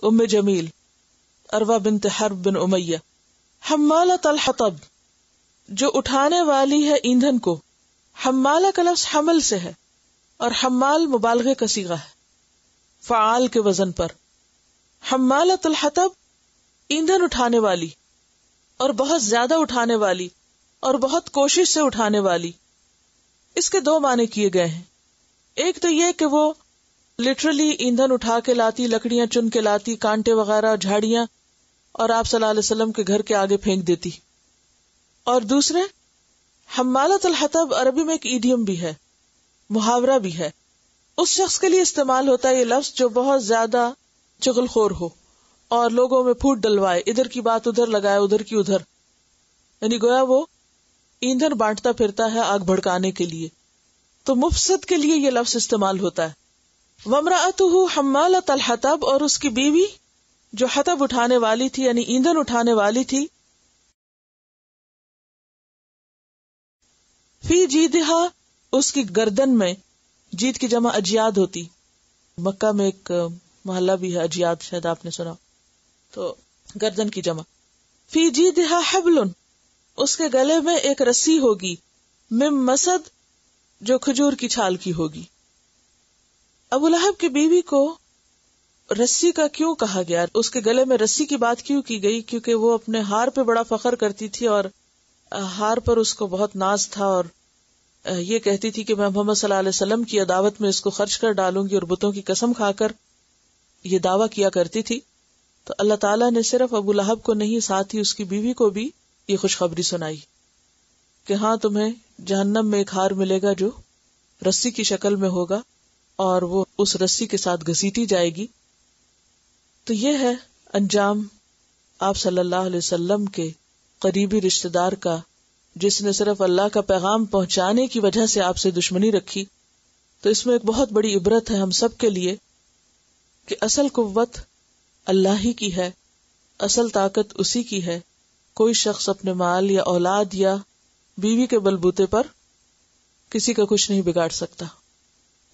ام جمیل عروہ بنت حرب بن امیہ. حمالۃ الحطب، جو اٹھانے والی ہے ایندھن کو. حمالہ کا لفظ حمل سے ہے اور حمال مبالغے کا صیغہ ہے فعال کے وزن پر. حمالۃ الحطب ایندھن اٹھانے والی اور بہت زیادہ اٹھانے والی اور بہت کوشش سے اٹھانے والی. اس کے دو معنی کیے گئے ہیں. ایک تو یہ کہ وہ لٹرلی ایندھن اٹھا کے لاتی، لکڑیاں چن کے لاتی، کانٹے وغیرہ جھاڑیاں، اور آپ صلی اللہ علیہ وسلم کے گھر کے آگے پھینک دیتی. اور دوسرے حمالۃ الحطب عربی میں ایک ایڈیم بھی ہے، محاورہ بھی ہے. اس شخص کے لیے استعمال ہوتا ہے یہ لفظ جو بہت زیادہ چغل خور ہو اور لوگوں میں پھوٹ ڈلوائے، ادھر کی بات ادھر لگائے، ادھر کی ادھر، یعنی گویا وہ ایندھن بانٹتا پھرتا ہے آگ بھڑکانے کے لیے. تو مفسد کے لیے یہ لفظ استعمال ہوتا ہے. وامرأتہ حمالۃ الحطب، اور اس کی بیوی جو حطب اٹھانے والی تھی یعنی ایندھن اٹھانے والی تھی. فی جیدہا، اس کی گردن میں. جید کی جمع اجیاد ہوتی. مکہ میں ایک محلہ بھی ہے اجیاد، شاید آپ نے سنا، تو گردن کی جمع. فی جیدہا حبل، اس کے گلے میں ایک رسی ہوگی. من مسد، جو کھجور کی چھال کی ہوگی. ابو لہب کی بیوی کو رسی کا کیوں کہا گیا؟ اس کے گلے میں رسی کی بات کیوں کی گئی؟ کیونکہ وہ اپنے ہار پہ بڑا فخر کرتی تھی اور ہار پر اس کو بہت ناز تھا، اور یہ کہتی تھی کہ میں محمد صلی اللہ علیہ وسلم کی عداوت میں اس کو خرچ کر ڈالوں گی، اور بتوں کی قسم کھا کر یہ دعویٰ کیا کرتی تھی. تو اللہ تعالیٰ نے صرف ابو لہب کو نہیں، ساتھ ہی اس کی بیوی کو بھی یہ خوشخبری سنائی کہ ہاں تمہیں جہنم میں ایک ہار ملے گا جو رسی کی شکل میں ہوگا، اور وہ اس رسی کے ساتھ گھسیٹی جائے گی. تو یہ ہے انجام آپ صلی اللہ علیہ وسلم کے قریبی رشتہ دار کا، جس نے صرف اللہ کا پیغام پہنچانے کی وجہ سے آپ سے دشمنی رکھی. تو اس میں ایک بہت بڑی عبرت ہے ہم سب کے لیے کہ اصل قوت اللہ ہی کی ہے، اصل طاقت اسی کی ہے. کوئی شخص اپنے مال یا اولاد یا بیوی کے بلبوتے پر کسی کا کچھ نہیں بگاڑ سکتا،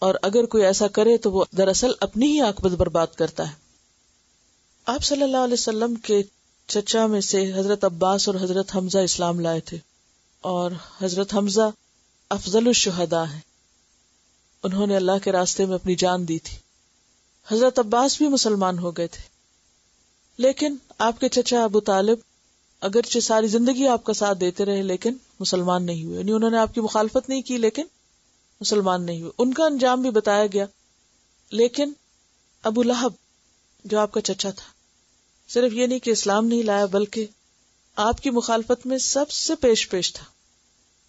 اور اگر کوئی ایسا کرے تو وہ دراصل اپنی ہی عاقبت برباد کرتا ہے. آپ صلی اللہ علیہ وسلم کے چچا میں سے حضرت عباس اور حضرت حمزہ اسلام لائے تھے، اور حضرت حمزہ افضل الشہداء ہیں. انہوں نے اللہ کے راستے میں اپنی جان دی تھی. حضرت عباس بھی مسلمان ہو گئے تھے، لیکن آپ کے چچا ابو طالب اگرچہ ساری زندگی آپ کا ساتھ دیتے رہے لیکن مسلمان نہیں ہوئے. یعنی انہوں نے آپ کی مخالفت نہیں کی لیکن مسلمان نہیں ہوئے. ان کا انجام بھی بتایا گیا. لیکن ابو لہب جو آپ کا چچا تھا، صرف یہ نہیں کہ اسلام نہیں لایا بلکہ آپ کی مخالفت میں سب سے پیش تھا.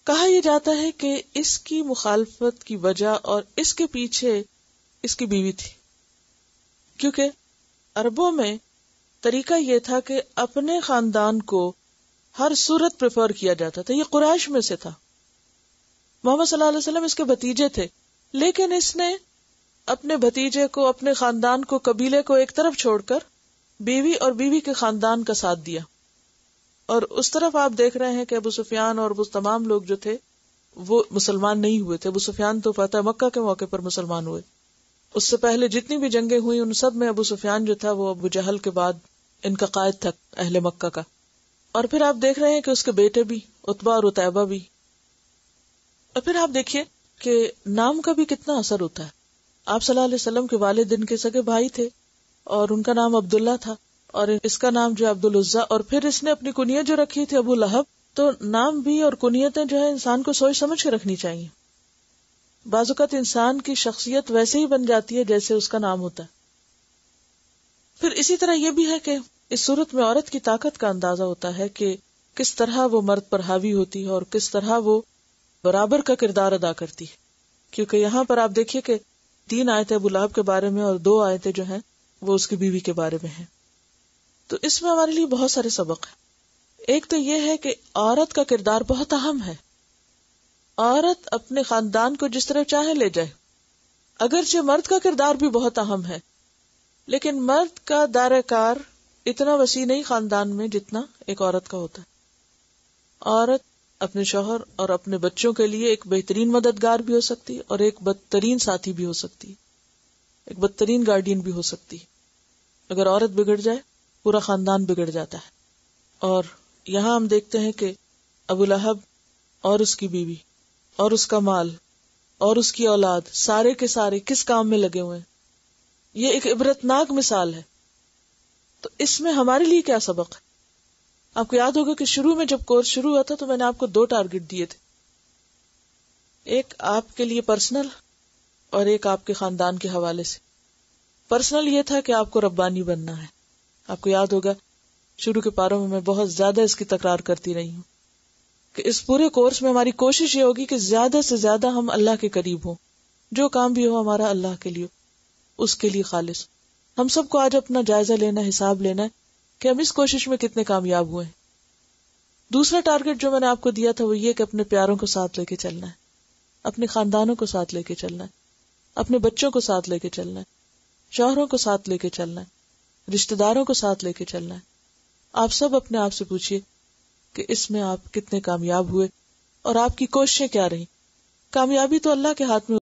کہا یہ جاتا ہے کہ اس کی مخالفت کی وجہ اور اس کے پیچھے اس کی بیوی تھی، کیونکہ عربوں میں طریقہ یہ تھا کہ اپنے خاندان کو ہر صورت پریفر کیا جاتا تھا. یہ قریش میں سے تھا. محمد صلی اللہ علیہ وسلم اس کے بھتیجے تھے، لیکن اس نے اپنے بھتیجے کو، اپنے خاندان کو، قبیلے کو ایک طرف چھوڑ کر بیوی اور بیوی کے خاندان کا ساتھ دیا. اور اس طرف آپ دیکھ رہے ہیں کہ ابو سفیان اور وہ تمام لوگ جو تھے وہ مسلمان نہیں ہوئے تھے. ابو سفیان تو فتح مکہ کے موقع پر مسلمان ہوئے. اس سے پہلے جتنی بھی جنگیں ہوئی ان سب میں ابو سفیان جو تھا وہ ابو جہل کے بعد ان کا قائد تھا اہل مکہ کا. اور پھر آپ دیکھ رہے ہیں کہ اس کے بیٹے بھی عتبہ اور عتیبہ بھی. اور پھر آپ دیکھیے کہ نام کا بھی کتنا اثر ہوتا ہے. آپ صلی اللہ علیہ وسلم کے والد ان کے سگے بھائی تھے اور ان کا نام عبداللہ تھا اور اس کا نام جو عبد العزیٰ. اور پھر اس نے اپنی کنیت جو رکھی تھی ابو لہب. تو نام بھی اور کنیتیں جو ہے انسان کو سوچ سمجھ کے رکھنی چاہیے. بعض اوقات انسان کی شخصیت ویسے ہی بن جاتی ہے جیسے اس کا نام ہوتا ہے. پھر اسی طرح یہ بھی ہے کہ اس صورت میں عورت کی طاقت کا اندازہ ہوتا ہے کہ کس طرح وہ مرد پر حاوی ہوتی ہے اور کس طرح وہ برابر کا کردار ادا کرتی ہے. کیونکہ یہاں پر آپ دیکھیے کہ 3 آیتیں ابو لہب کے بارے میں اور 2 آیتیں جو ہیں وہ اس کی بیوی کے بارے میں ہیں. تو اس میں ہمارے لیے بہت سارے سبق ہیں. ایک تو یہ ہے کہ عورت کا کردار بہت اہم ہے. عورت اپنے خاندان کو جس طرح چاہے لے جائے. اگرچہ مرد کا کردار بھی بہت اہم ہے لیکن مرد کا دائرہ کار اتنا وسیع نہیں خاندان میں جتنا ایک عورت کا ہوتا ہے. عورت اپنے شوہر اور اپنے بچوں کے لیے ایک بہترین مددگار بھی ہو سکتی اور ایک بدترین ساتھی بھی ہو سکتی، ایک بدترین گارڈین بھی ہو سکتی. اگر عورت بگڑ جائے پورا خاندان بگڑ جاتا ہے. اور یہاں ہم دیکھتے ہیں کہ ابو لہب اور اس کی بیوی اور اس کا مال اور اس کی اولاد سارے کے سارے کس کام میں لگے ہوئے ہیں. یہ ایک عبرتناک مثال ہے. تو اس میں ہمارے لیے کیا سبق ہے؟ آپ کو یاد ہوگا کہ شروع میں جب کورس شروع ہوا تھا تو میں نے آپ کو 2 ٹارگٹ دیے تھے. ایک آپ کے لیے پرسنل اور ایک آپ کے خاندان کے حوالے سے. پرسنل یہ تھا کہ آپ کو ربانی بننا ہے. آپ کو یاد ہوگا شروع کے پاروں میں بہت زیادہ اس کی تکرار کرتی رہی ہوں کہ اس پورے کورس میں ہماری کوشش یہ ہوگی کہ زیادہ سے زیادہ ہم اللہ کے قریب ہوں. جو کام بھی ہو ہمارا اللہ کے لیے، اس کے لیے خالص. ہم سب کو آج اپنا جائزہ لینا، حساب لینا ہے کہ ہم اس کوشش میں کتنے کامیاب ہوئے ہیں. دوسرا ٹارگٹ جو میں نے آپ کو دیا تھا وہ یہ کہ اپنے پیاروں کو ساتھ لے کے چلنا ہے، اپنے خاندانوں کو ساتھ لے کے چلنا ہے، اپنے بچوں کو ساتھ لے کے چلنا ہے، شوہروں کو ساتھ لے کے چلنا ہے، رشتہ داروں کو ساتھ لے کے چلنا ہے. آپ سب اپنے آپ سے پوچھئے کہ اس میں آپ کتنے کامیاب ہوئے اور آپ کی کوششیں کیا رہی. کامیابی تو اللہ کے ہاتھ میں